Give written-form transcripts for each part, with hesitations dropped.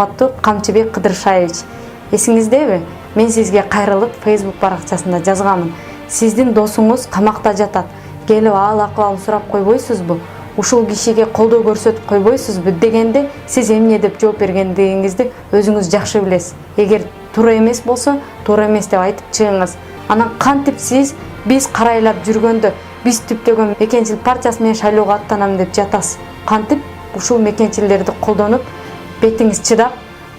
Аты Камчыбек Кыдыршаевич. Эсиңиздеби? Мен сизге кайрылып Facebook баракчасында жазганмын. Сиздин досуңуз камакта жатат. Келип ал-акыбалын сурап койбойсузбу? Ушул кишиге колдоо көрсөтүп койбойсузбу дегенде сиз эмне деп жооп бергендигиңизди өзүңүз жакшы билесиз. Эгер туура эмес болсо, туура эмес деп айтып чыгыңыз. Анан кантип сиз биз карайлап жүргөндө биз түптөгөн мекенчил партиясы менен шайлоого аттанам деп жатасыз. Кантип ушул мекенчилерди колдонуп, бетиңиз чыдап,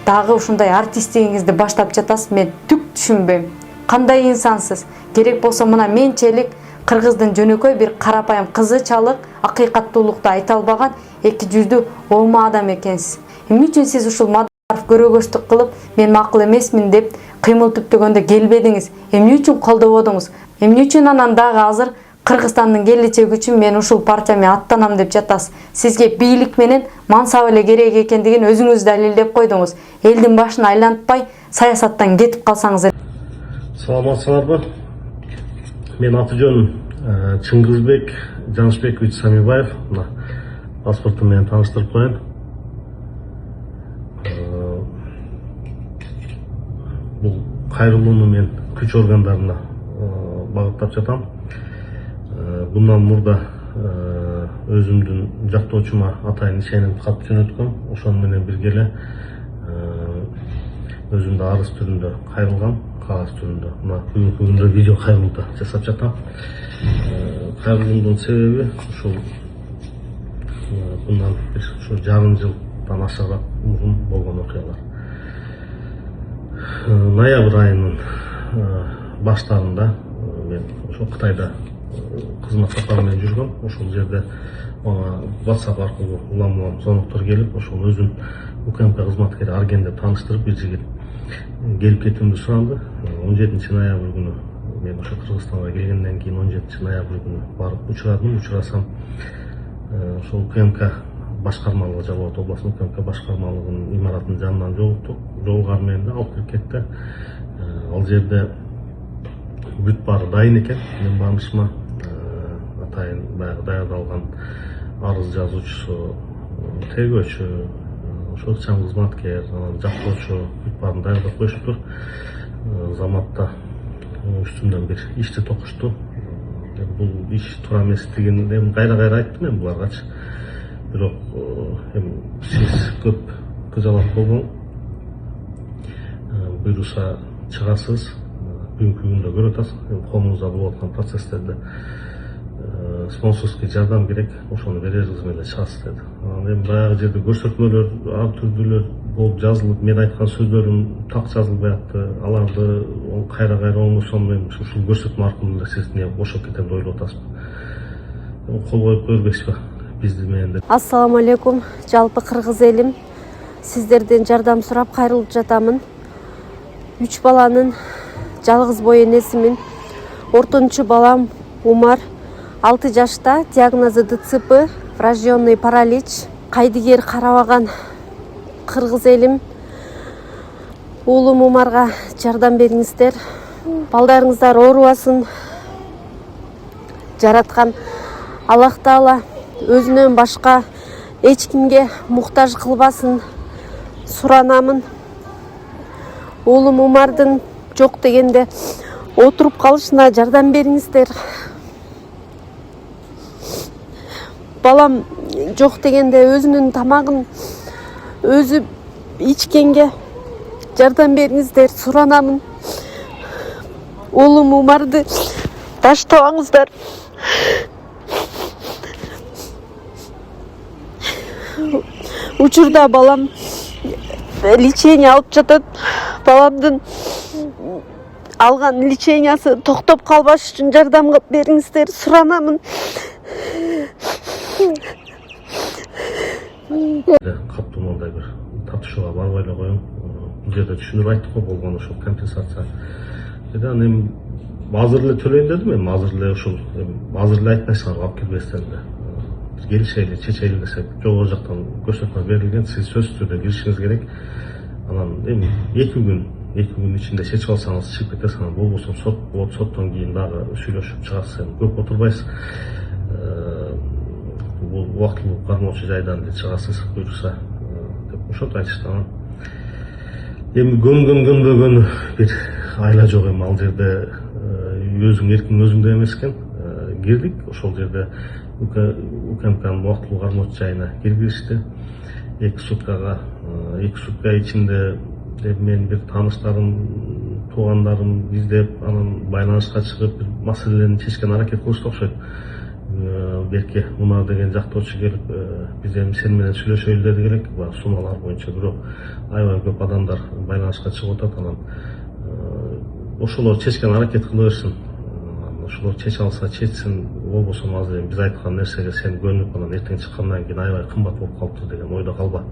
дагы ушундай артисттигиңизди баштап жатасыз. Мен түк түшүнбөйм. Кандай инсансыз? Керек болсо мына менчелик кыргыздын жөнөкөй бир карапайым кызычалык, акыйкаттуулукту айта албаган эки жүздүү ома адам экенсиз. Эмне үчүн сиз ушул Мадаров көрөгөчтүк кылып, мен макул эмесмин деп кыймыл түптөгөндө келбедиңиз? Эмне үчүн колдободуңуз? Эмне үчүн анан дагы азыр Кыргызстандын келечеги үчүн мен ушул партия менен аттанам деп жатасыз? Сизге бийлик менен мансап эле керек экендигин өзүңүз далилдеп койдуңуз. Элдин башын айлантпай, саясаттан кетип калсаңыз. Саламатсыздарбы? Мен аты жөнүм Чыңгызбек Жанышбекович Самибаев. Паспортум менен тааныштырып коеюн. Бул кайрылууну мен күч органдарына багыттап жатам. Bundan murda özümdün жактоочума атайын ишеним кат жөнөткөм. Ошону менен бирге эле өзүмдү арыз түрүндө кайрылгам, кагаз түрүндө. Мына бүгүнкү күндө видео кайрылуу жасап жатам. Кайрылуумдун себеби ушул bundan bir жарым жылдан ашыраак мурун болгон окуялар. Ноябрь айынын баштарында мен ошол Кытайда кызмат сапары менен жүргөм. Ошол жерде WhatsApp аркылуу улам зоноктор келип, ошол өзүм УКМК кызматкери Арген деп тааныштырып, бир жигит келип кетүүмдү суранды. 17 ноябрь күнү мен ошо Кыргызстанга келгенден кийин 17 ноябрь күнү барып учурадым. Учурасам ошол УКМК башкармалыгы Жалал Абад областынын УКМК башкармалыгынын имаратынын жанынан жолугар менен алып кирип кетти. Ал жерде бүт баары дайын экен. Мен барышыма атайын баягы даярдалган арыз жазуучусу, тергөөчү, ошол чам кызматкер, анан жактоочу бүт баарын даярдап коюшуптур. Заматта үстүмдөн бир ишти токушту. Бул иш туура эместигин кайра айттым мен буларгачы. Бирок сиз көп кызалап болгон буйруса чыгасыз. Бүгүнкү күндө көрүп атасыз, колуңузда болуп аткан процесстерде спонсорский жардам керек, ошону берерсиз менен чыгасыз деди. Анан баягы жерде көрсөтмөлөр ар түрдүүлөр болуп жазылып, мен айткан сөздөрүм так жазылбай атты. Аларды кайра оңдосом мен ушул көрсөтмө аркылуу эле сиз эмне бошоп кетем деп ойлоп атасызбы? Кол коюп көрбөксүзбү бизди менен деп. Ассаламу алейкум, жалпы кыргыз элим. Сиздерден жардам сурап кайрылып жатамын. 3 баланын жалгыз бой энесимин. Ортончу балам Умар 6 жашта, диагнозу ДЦП, врожденный паралич. Кайдыгер карабаган кыргыз элим. Уулум Умарга жардам бериңиздер. Балдарыңыздар оорубасын. Жараткан Аллах Таала өзүнөн башка эч кимге муктаж кылбасын суранамын. Уулум Умардын жок дегенде отуруп калышына жардам бериңиздер. Балам жок дегенде өзүнүн тамагын өзү ичкенге жардам бериңиздер суранамын. Уулум Умарды таштабаңыздар. Учурда балам лечение алып жатат. Баламдын алган лечениясы токтоп калбаш үчүн жардам бериңиздер суранамын. Катуу мындай бир тартышууга барбай эле коеюн. Бул жерде түшүнүп айттык го болгон ошол компенсация. Анан азыр эле төлөйүн дедим, эми азыр эле ушул азыр эле айтпайсыңарбы алып келбестен эле. Келишели, чечели десек, жогору жактан көрсөтмө берилген, сиз сөзсүз түрдө киришиңиз керек. Анан эми 2 күн ичинде чечип алсаңыз чыгып кетесиз, анан болбосо сот болот, соттон кийин дагы сүйлөшүп чыгасыз. Эми көп отурбайсыз. Бул убактылуу кармоочу жайдан эле чыгасыз, буйруса деп ошентип айтышты. эми көнбөгөн бир айла жок эми ал жерде өзүң эркиң өзүңдө эмес экен. Кирдик, ошол жерде УКМКнын убактылуу кармоочу жайына киргизишти. 2 сутка ичинде мен бир тааныштарым, туугандарым издеп, анан байланышка чыгып бир маселени чечкен аракет кылышты окшойт. Берки Мунар деген жактоочу келип, биз эми сен менен сүйлөшөлү дедик элек, баягы сумалар боюнча, бирок аябай көп адамдар байланышка чыгып атат. Анан ошолор чечкен аракет кыла берсин. Ошолор чече алса чечсин, болбосо азыр эми биз айткан нерсеге сен көнүп, анан эртең чыккандан кийин аябай кымбат болуп калыптыр деген ойдо калба.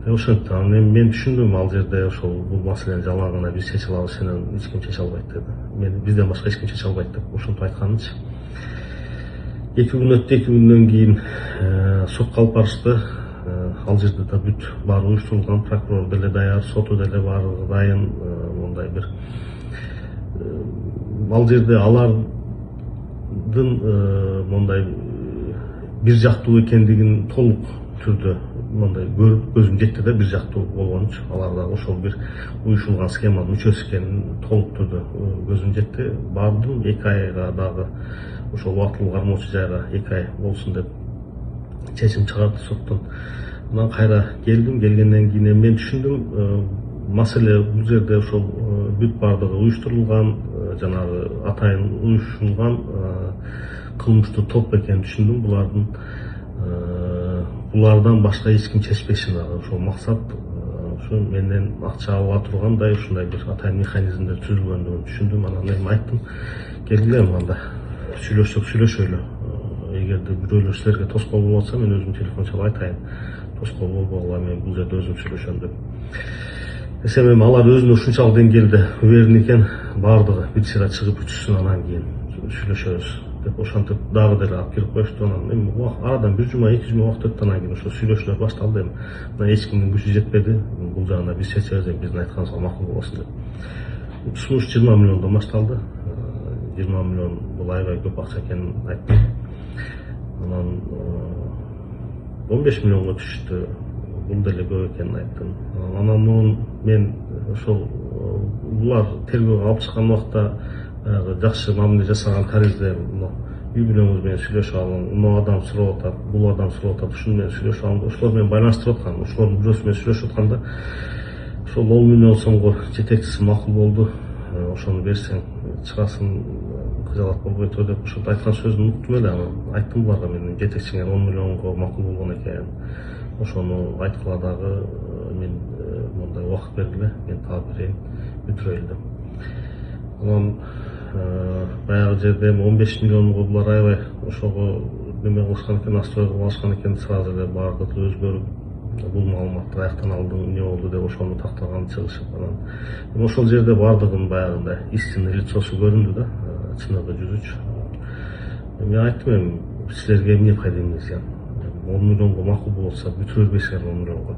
Ошентип анан эми мен түшүндүм, ал жерде ошол бул маселени жалаң гана биз чече алабыз, сенен эч ким чече албайт деди. Мен бизден башка эч ким чече албайт деп ошентип айтканымчы. 2 күн өттү, 2 күндөн кийин сотко алып барышты. Ал жерде да бүт баары уюштурулган, прокурор деле даяр, соту деле баары дайын, мондай бир ал жерде алардын мондай бир жактуу экендигин толук түрдө мондай көрүп көзүм жетти да, бир жактуу болгончу. Алар да ошол бир уюшулган схеманын мүчөсү экенин толук түрдө көзүм жетти. Бардым 2 айга дагы ошол убактылуу кармоочу жайга 2 ай болсун деп чечим чыгарды соттон. Анан кайра келдим, келгенден кийин мен түшүндүм, маселе бул жерде ошол бүт бардыгы уюштурулган, жанагы атайын уюшулган кылмыштуу топ экенин түшүндүм. Булардан башка эч ким чечпешин, ошол максат ушу менден акча ала тургандай ушундай бир атайын механизмдер түзүлгөндүгүн түшүндүм. Анан эми айттым, келгиле анда сүйлөшсөк сүйлөшөлү. Эгерде бирөөлөр силерге тоскоол болуп атса, мен өзүм телефон чалып айтайын, тоскоол болбогула, мен бул жерде өзүм сүйлөшөм деп. Десем эми алар өзүнө ушунчалык деңгээлде уверен экен, бардыгы бир сыйра чыгып үтүшсүн, анан кийин сүйлөшөбүз деп ошентип дагы деле алып кирип коюшту. Анан эми арадан 1 жума 2 жума убакыт өттү. Анан кийин ошо сүйлөшүүлөр башталды. Эми мына эч кимдин күчү жетпеди, бул жагына биз чечебиз, биздин айтканыбызга макул болосун деп. Сунуш 20 миллиондон башталды. 20 миллион бул аябай көп акча экенин айттым. Анан 15 миллионго түштү. Бул деле көп экенин айттым. Анан мен ошол булар тергөөгө алып чыккан убакта жакшы мамиле жасаган таризде үй бүлөңүз менен сүйлөшүп алың, мына адам сурап атат, бул адам сурап атат, ушуну менен сүйлөшүп алың, ошолор менен байланыштырып аткан, ошолордун бирөөсү менен сүйлөшүп атканда ошол 10 миллион сомго жетекчиси макул болду. Ошону берсең чыгасың, кыжалат болбойт деп ошентип айткан сөзүн уnuттум эле. Анан айттым буларга, менин жетекчиңер 10 миллионго макул болгон экен, ошону айткыла дагы, мен мондай убакыт бергиле, мен таап берейин, бүтүрөйлү деп. Анан баягы жерде 15 миллионго булар аябай ошого неме кылышкан экен, настрой кылып алышкан экен, сразу эле баардыгы өзгөрүп, бул маалыматты каяктан алдың, эмне болду деп ошону тактаган чыгышып. Анан ошол жерде баардыгынын баягындай истинный лицосу көрүндү да, чыныгы жүзүчү. Мен айттым, эми силерге эмне пайдам зыян? 10 миллионго макул болуп атса, бүтүрө бербейсиңер 10 миллионго.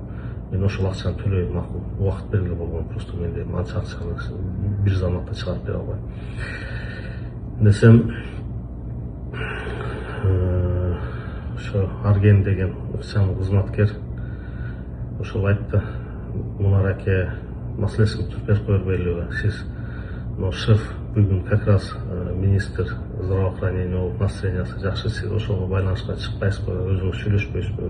Мен ошол акчаны төлөйм, макул, убакыт бергиле болгон. Просто менде анча акчаны бир заматта чыгарып бере албайм. Десем, ошо Арген деген ыкчам кызматкер ошол айтты, Мунар аке, маселесин бүтүрүп берип кое бербейлиби? Сиз шеф бүгүн как раз министр здравоохранения болуп, настроениясы жакшы, сиз ошого байланышка чыкпайсызбы, өзүңүз сүйлөшпөйсүзбү,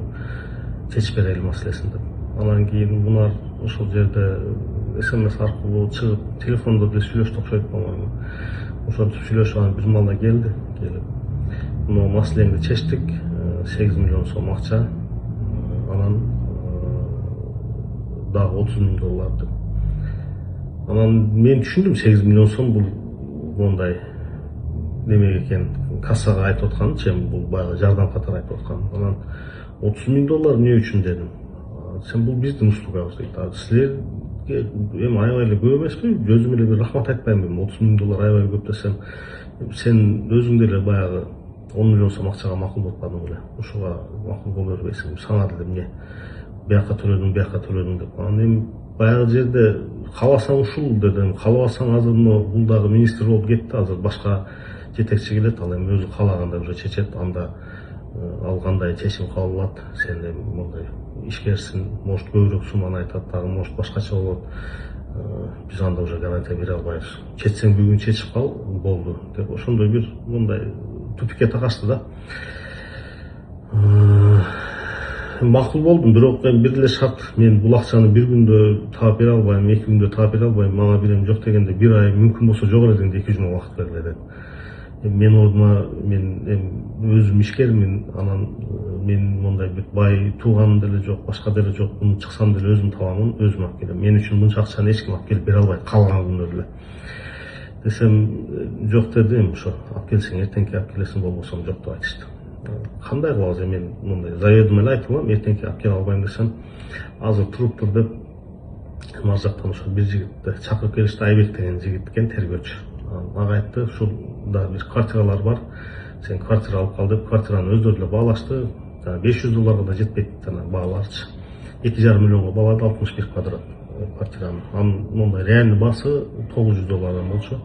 чечип берели маселесин деп. Анан кийин Мунар ошол жерде СМС аркылуу чыгып, телефондо деле сүйлөштүк окшойт, по-моему. Ошентип сүйлөшүп анан бир малда келди, келип мына маселеңди чечтик, 8 миллион сом акча, анан дагы 30 миң доллар деп. Анан мен түшүндүм, 8 миллион сом бул мондай неме экен, кассага айтып атканчы, бул баягы жардам катары айтып аткан. Анан 30 миң доллар эмне үчүн дедим. Сен бул биздин услугабыз дейт. Силерге эми аябай эле көп эмеспи? Өзүм эле бир рахмат айтпаймынбы? 30 миң доллар аябай көп десем, сен өзүң деле баягы 10 миллион сом акчага макул болуп калдың эле. Ошого макул боло бербейсиң. Сага деле эмне? Бияка төлөдүң деп. Анан эми баягы жерде кааласаң ушул дедим, каалабасаң азыр бул дагы министр болуп кетти, азыр башка жетекчи келет, ал эми өзү каалагандай уже чечет, анда ал кандай чечим кабыл алат, сен эми мондай ишкерсин, может көбүрөөк сумманы айтат, дагы может башкача болот. Биз анда уже гарантия бере албайбыз. Чечсең бүгүн чечип кал, болду деп ошондой бир мындай тупикке такашты да. Макул болдум, бирок бир эле шарт, мен бул акчаны бир күндө таап бере албайм, 2 күндө таап бере албайм, мага бирем жок дегенде бир ай мүмкүн болсо жок эле дегенде 2 жума убакыт бергиле деп. Мен ордуна мен өзүм ишкермин, анан мен мондай бир бай тууганым деле жок, башка деле жок, муну чыксам деле өзүм табамын, өзүм алып келем. Мен үчүн мынча акчаны эч ким алып келип бере албайт калган күндө деле. Десем жок дедим, ошо алып келсең эртеңки алып келесиң, болбосо жок деп айтышты. Кандай кылабыз, мен мындай заведомо эле айтып алам, эртеңки алып келе албайм десем, азыр туруп тур деп ар жактан ошо бир жигитти чакырып келишти, Айбек деген жигит экен, тергөөчү. Ага айтты, ушулда бир квартиралар бар, сен квартира алып кал деп, квартираны өздөрү эле баалашты. $500 да жетпейт жана бааларчы. 2,5 миллионго баалады 61 квадрат квартираны. Анын мондай реальный баасы $900 болчу.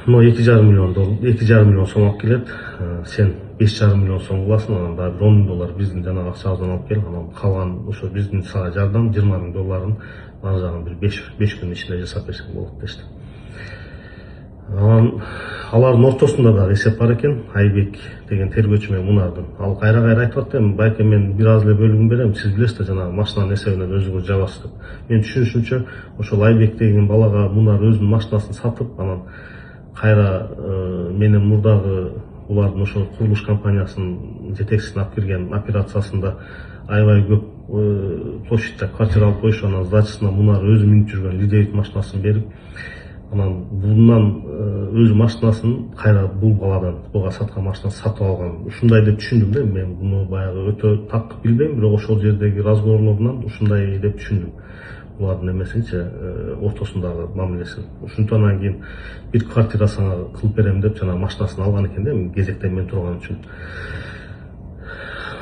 Но 2,5 миллион сом алып келет. Сен 5,5 миллион сом кыласың, анан дагы $10,000 биздин жанагы акчабыздан алып кел, анан калган ошо биздин сага жардам $20,000 ар жагын бир 5 күн ичинде жасап берсең болот дешти. Алардын ортосунда да эсеп бар экен, Айбек деген тергөөчү менен Мунардын. Ал кайра айтып атты, байке мен бир аз эле бөлүгүн берем, сиз билесиз да жанагы машинанын эсебинен өзүңүз жабасыз деп. Мен түшүнүшүмчө ошол Айбек деген балага Мунар өзүнүн машинасын сатып, анан кайра менен мурдагы булардын ошо курулуш компаниясынын жетекчисин алып кирген операциясында аябай көп площадьта квартира алып коюшу, анан сдачасына Мунар өзү минип жүргөн Лидевит машинасын берип, анан bundan өз машинасын кайра бул баладан буга саткан машинасын сатып алган. Ушундай деп түшүндүм да, мен буну баягы өтө так билбейм, бирок ошол жердеги разговорлорунан ушундай деп түшүндүм. Булардын эмесинчи ортосундагы мамилесин. Ушунтан анан кийин бир квартира сага кылып берем деп жана машинасын алган экен да, кезекте мен турган үчүн.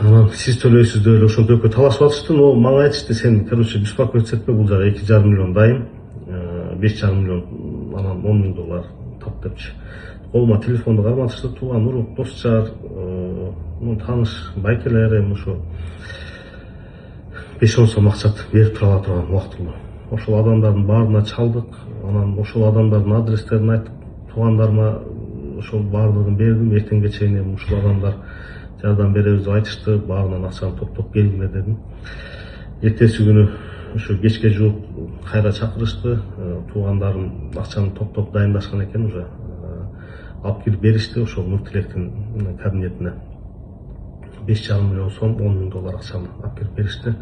Анан сиз төлөйсүз деп эле ошентип экөө талашып атышты, но мага айтышты, сен короче беспокоиться этпе, бул жагы 2,5 миллион дайым, 5,5 миллион анан $10,000 тап депчи. Колума телефонду карматышты, тууган урук, дос-жар, тааныш байкелер, эми ошо 5-10 сом акча берип тура ала турган убактылуу. Ошол адамдардын баарына чалдык, анан ошол адамдардын адрестерин айтып, туугандарыма ошол баардыгын бердим. Эртеңге чейин эми ушул адамдар жардам беребиз деп айтышты, баарынан акчаны топтоп келгиле дедим. Эртеси күнү ошо кечке жууп кайра чакырышты, туугандарым акчаны топтоп дайындашкан экен, уже алып кирип беришти ошол Нуртилектин кабинетине. 5,5 миллион сом, $10,000 акчаны алып кирип беришти.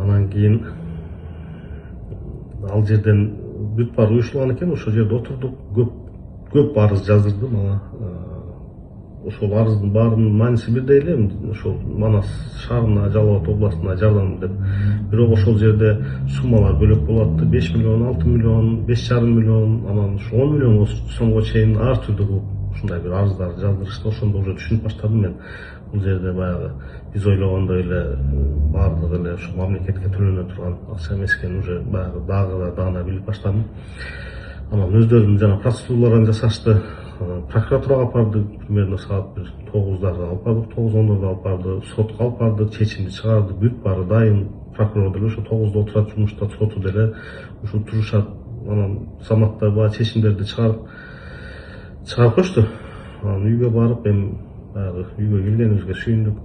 Анан кийин ал жерден бүт баары уюшулган экен, ошол жерде отурдук, көп арыз жаздырды мага. Ошол арыздын баарынын мааниси бирдей эле, ошол Манас шаарына, Жалал Абад областына жардам деп. Бирок ошол жерде суммалар бөлөк болот. 5 миллион, 6 миллион, 5,5 миллион, анан 10 миллион сомго чейин ар түрдүү кылып ушундай бир арыздар жаздырышты. Ошондо уже түшүнүп баштадым мен. Бул жерде баягы биз ойлогондой эле баардыгы эле ошо мамлекетке төлөнө турган акча эмес экенин уже баягы дагы билип баштадым. Анан өздөрүнүн жана процедураларын жасашты. Прокуратурага алып бардык, примерно саат 9-дарда алып бардык, 9-10-дарда алып бардык, сотко алып бардык, чечимди чыгарды, бүт баары дайым. Прокурор деле ошо 9-да отурат жумушта, соту деле ушул турушат. Анан заматта баягы чечимдерди чыгарып коюшту. Анан үйгө барып, эми баягы үйгө келгенибизге сүйүндүк.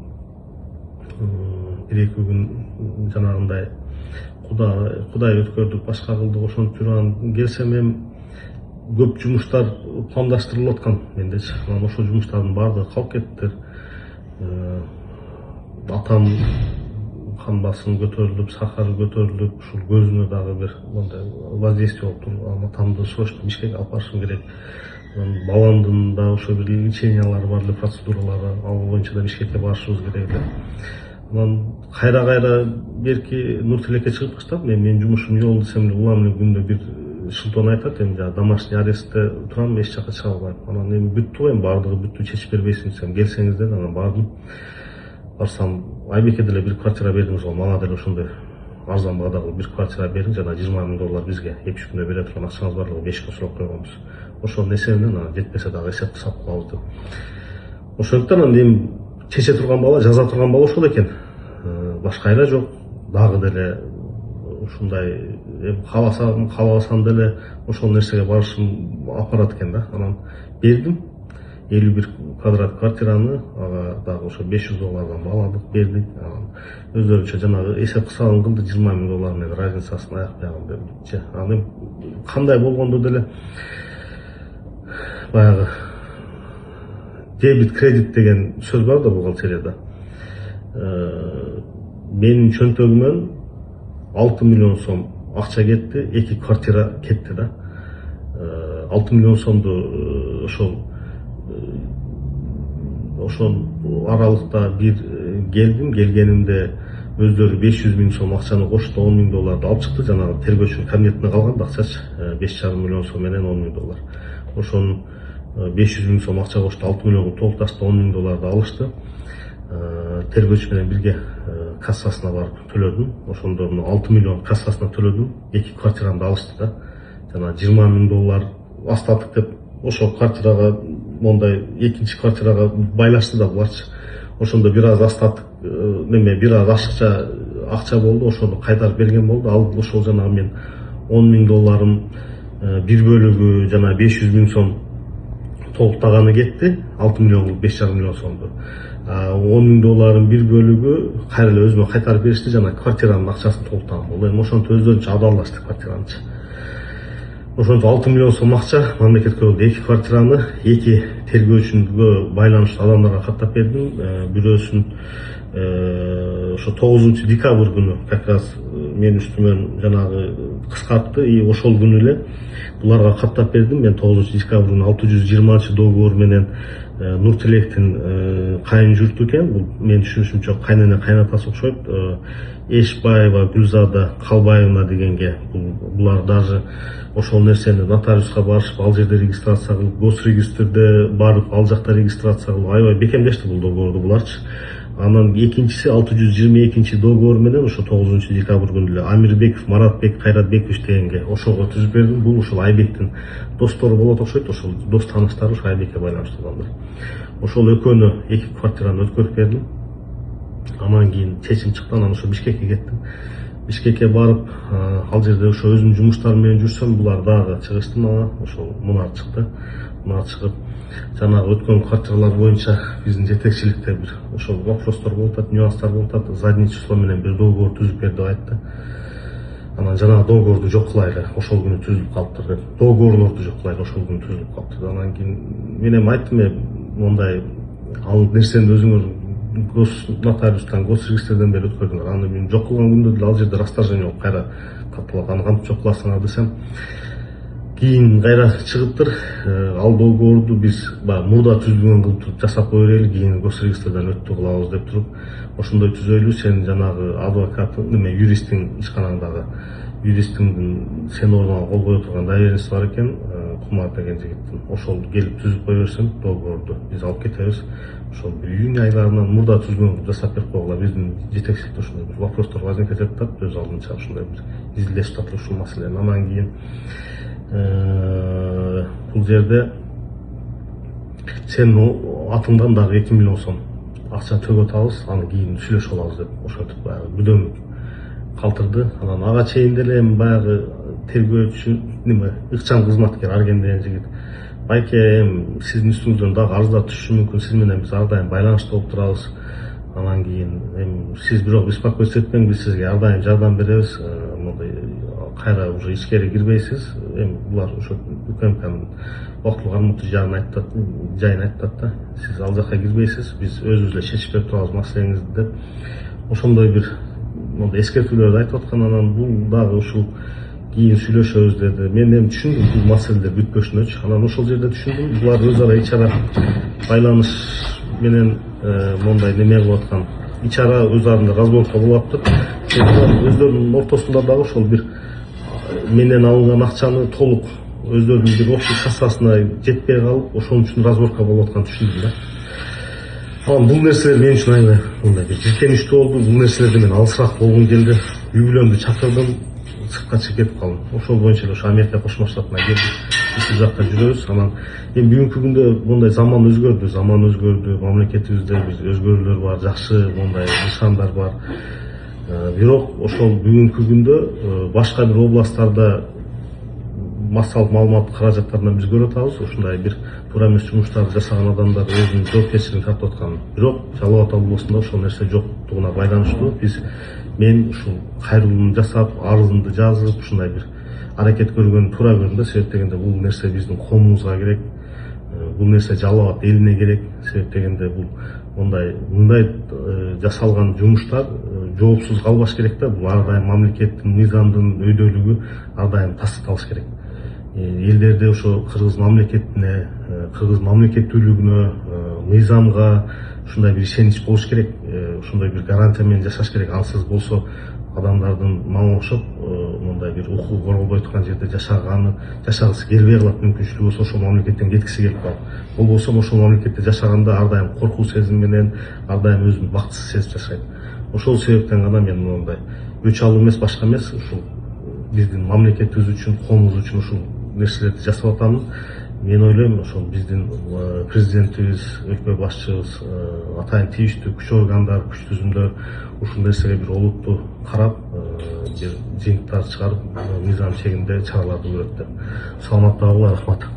1-2 күн жанагындай кудай өткөрдүк, башка кылдык, ошентип жүргөн келсем эми көп жумуштар пландаштырылып аткан мендечи. Анан ошол жумуштардын баардыгы калып кеттиптир. Атам кан басымы көтөрүлүп, сахары көтөрүлүп, ушул көзүнө дагы бир мындай воздействие болуп туруп, атамды срочно Бишкекке алып барышым керек. Баламдын да ошо бир лечениялары бар эле, процедуралары, ал боюнча да Бишкекке барышыбыз керек эле. Анан кайра берки Нуртилекке чыгып баштадым. Мен жумушум жол десем эле улам эле күндө бир шылтон айтат, эми жана домашний арестте турам, эч жака чыга албайм. Анан эми бүттү, эми баардыгы бүттү, чечип бербейсиң десем, келсеңиз деп анан бардым. Барсам, Айбекке деле бир квартира бердиңиз го, мага деле ошондой арзан баадагы бир квартира бериң, жана $20,000 бизге 2-3 күндө бере турган акчаңыз барлыгы 5 күн сурап койгонбуз. Ошонун эсебинен анан жетпесе дагы эсепти сатып алабыз деп. Ошондуктан анан эми чече турган бала, жаза турган бала ошол экен. Башка айла жок. Дагы деле ушундай кааласам деле ошол нерсеге барышым апарат экен да. Анан бердим. 51 квадрат квартираны ага дагы ошо $500 бааладык бердик. Өздөрүнчө жанагы эсеп кысабын кылды, $20,000 менен разницасын аякпаягын бердикчи. Анан кандай болгондо деле баягы дебит кредит деген сөз бар да бухгалтерияда. Менин чөнтөгүмөн 6 миллион сом акча кетти, 2 квартира кетти да. 6 миллион сомду ошол аралыкта бир келгенимде өздөрү 500,000 сом акчаны кошто, $10,000 алып чыкты. Жанагы тергөөчүнүн кабинетине калган акчачы 5,5 миллион сом менен $10,000. Ошонун 500,000 сом акча кошто, 6 миллионго толукташты, $10,000 алышты. Тергөөчү менен бирге кассасына барып төлөдүм. Ошондо 6 миллион кассасына төлөдүм. 2 квартирамды алышты да. Жана $20,000 остатык деп ошол квартирага, мондай экинчи квартирага байлашты да буларчы. Ошондо бир аз остатык бир аз акча болду, ошону кайтарып берген болду. Ал ошол жанагы мен $10,000 бир бөлүгү жана 500,000 сом толуктаганы кетти. 6 миллионго 5,5 миллион сомду. $10,000 бир бөлүгү кайра эле өзүмө кайтарып беришти, жана квартиранын акчасын толуктаган болду. Эми ошентип өздөрүнчө абалдашты квартиранычы. Ошентип 6 миллион сом акча мамлекетке болду. 2 квартираны 2 тергөөчүнгө байланыштуу адамдарга каттап бердим. Бирөөсүн ошо 9 декабрь күнү как раз мен үстүмөн жанагы кыскартты, и ошол күнү эле буларга каттап бердим. Мен 9 декабрь күнү 620 договор менен Нуртилектин кайын журту экен. Бул мен түшүнүшүмчө кайнене кайнатасы окшойт. Эшбаева Гүлзада Калбаевна дегенге булар даже ошол нерсени нотариуска барышып, ал жерде регистрация кылып, госрегистрде барып, ал жакта регистрация кылып, аябай бекемдешти бул договорду буларчы. Анан экинчиси 622 договор менен ошо 9 декабрь күнү эле Амирбеков Маратбек Кайратбекович дегенге ошого түзүп бердим. Бул ушул Айбектин достору болот окшойт, ошол дос тааныштары ушу Айбекке байланыштуу адамдар. Ошол экөөнү 2 квартираны өткөрүп бердим. Анан кийин чечим чыкты, анан ошо Бишкекке кеттим. Бишкекке барып, ал жерде ошо өзүмдүн жумуштарым менен жүрсөм, булар дагы чыгышты мага, ошол Мунар чыкты. Мунар чыгып, жанагы өткөн квартиралар боюнча биздин жетекчиликте бир ошол вопростор болуп атат, нюанстар болуп атат, задний число менен бир договор түзүп бер деп айтты. Анан жанагы договорду жок кылайлы, ошол күнү түзүлүп калыптыр деп. Договорлорду жок кылайлы, ошол күнү түзүлүп калыптыр. Анан кийин мен эми айттым, мондай ал нерсени өзүңөр нотариустан, госрегистрден бери өткөрдүңөр. Аны мен жок кылган күндө деле ал жерде расторжение болуп кайра катталат. Аны кантип жок кыласыңар десем, кийин кайра чыгыптыр. Ал договорду биз мурда түзүлгөн кылып туруп жасап кое берели, кийин госрегистрден өттү кылабыз деп туруп, ошондой түзөйлү, сен жанагы адвокаттын, юристтин ишканаңдагы юристиңдин сен ордуна кол кое турган доверенность бар экен, Кумар деген жигиттин. Ошол келип түзүп кое берсин, договорду биз алып кетебиз. Ошол июнь айларынан мурда түзгөн кылып жасап берип койгула. Биздин жетекчиликте ушундай бир вопростор возникет атат, өз алдынча ушундай бир изилдешип атат ушул маселени. Анан кийин бул жерде сенин атыңдан дагы 2 миллион сом акча төгөт алабыз, аны кийин сүйлөшүп алабыз деп ошентип баягы бүдөмүк калтырды. Анан ага чейин деле баягы тергөөчү ыкчам кызматкер Арген деген жигит, байке сиздин үстүңүздөн дагы арыздар түшүшү мүмкүн, сиз менен биз ар дайым байланышта болуп турабыз. Анан кийин сиз бирок беспокойство этпең, биз сизге ар дайым жардам беребиз. Мондай кайра уже ичкери кирбейсиз. Эми булар ошо УКМКнын убактылык арматтуу жайын айтып да. Сиз ал жакка кирбейсиз, биз өзүбүз эле чечип берип турабыз маселеңизди деп. Ошондой бир мондай эскертүүлөрдү айтып аткан. Анан бул дагы ушул кийин сүйлөшөбүз деди. Мен эми түшүндүм бул маселелер бүтпөшүнөчү. Анан ошол жерде түшүндүм, булар өз ара ичара байланыш менен мондай неме кылып аткан. Ичара өз арасында разборка болуп атты. Өздөрүнүн ортосунда дагы ошол бир менен алынган акчаны толук өздөрүнүн бир общий кассасына жетпей калып, ошон үчүн разборка болуп атканын түшүндүм да. Анан бул нерселер мен үчүн аябай мындай бир жиркеничтүү болду. Бул нерселерден мен алысыраак болгум келди. Үй бүлөмдү чакырдым, сыртка чыгып кетип калдым. Ошол боюнча эле ошо Америка Кошмо Штатына келдик. ушул жакта жүрөбүз. Анан эми бүгүнкү күндө мындай заман өзгөрдү, мамлекетибизде биз өзгөрүүлөр бар, жакшы мындай нышандар бар. Бирок ошол бүгүнкү күндө башка бир областтарда массалык маалымат каражаттарынан биз көрүп атабыз. Ушундай бир туура эмес жумуштарды жасаган адамдар өзүнүн жоопкерчилигин тартып аткан. Бирок Жалал Абад облусунда ошол нерсе жоктугуна байланыштуу мен ушул кайрылууну жасап, арызымды жазып, ушундай бир аракет көргөн туура көрдүм да. Себеп дегенде бул нерсе биздин коомубузга керек, бул нерсе Жалал Абад элине керек. Себеп дегенде бул мындай жасалган жумуштар жоопсуз калбаш керек да. Бул ар дайым мамлекеттин, мыйзамдын өйдөлүгү ар дайым тастыкталыш керек. Элдерде ошо кыргыз мамлекетине, кыргыз мамлекеттүүлүгүнө, мыйзамга ушундай бир ишенич болуш керек. Ушундай бир гарантия менен жашаш керек. Ансыз болсо адамдардын мага окшоп мындай бир укугу корголбой турган жерде жашагысы келбей калат. Мүмкүнчүлүгү болсо ошол мамлекеттен кеткиси келип калат. Болбосо ошол мамлекетте жашаганда ар дайым коркуу сезим менен, ар дайым өзүн бактысыз сезип жашайт. Ошол себептен гана мен мындай өч алуу эмес, башка эмес, ушул биздин мамлекетибиз үчүн, коомубуз үчүн ушул нерселерди жасап атамын. Мен ойлойм, ошол биздин президентибиз, өлкө башчыбыз, атайын тийиштүү күч органдар, күч түзүмдөр ушул нерсеге бир олуттуу карап, бир жыйынтыктар чыгарып, мыйзам чегинде чараларды көрөт деп. Саламатта болуңар, рахмат.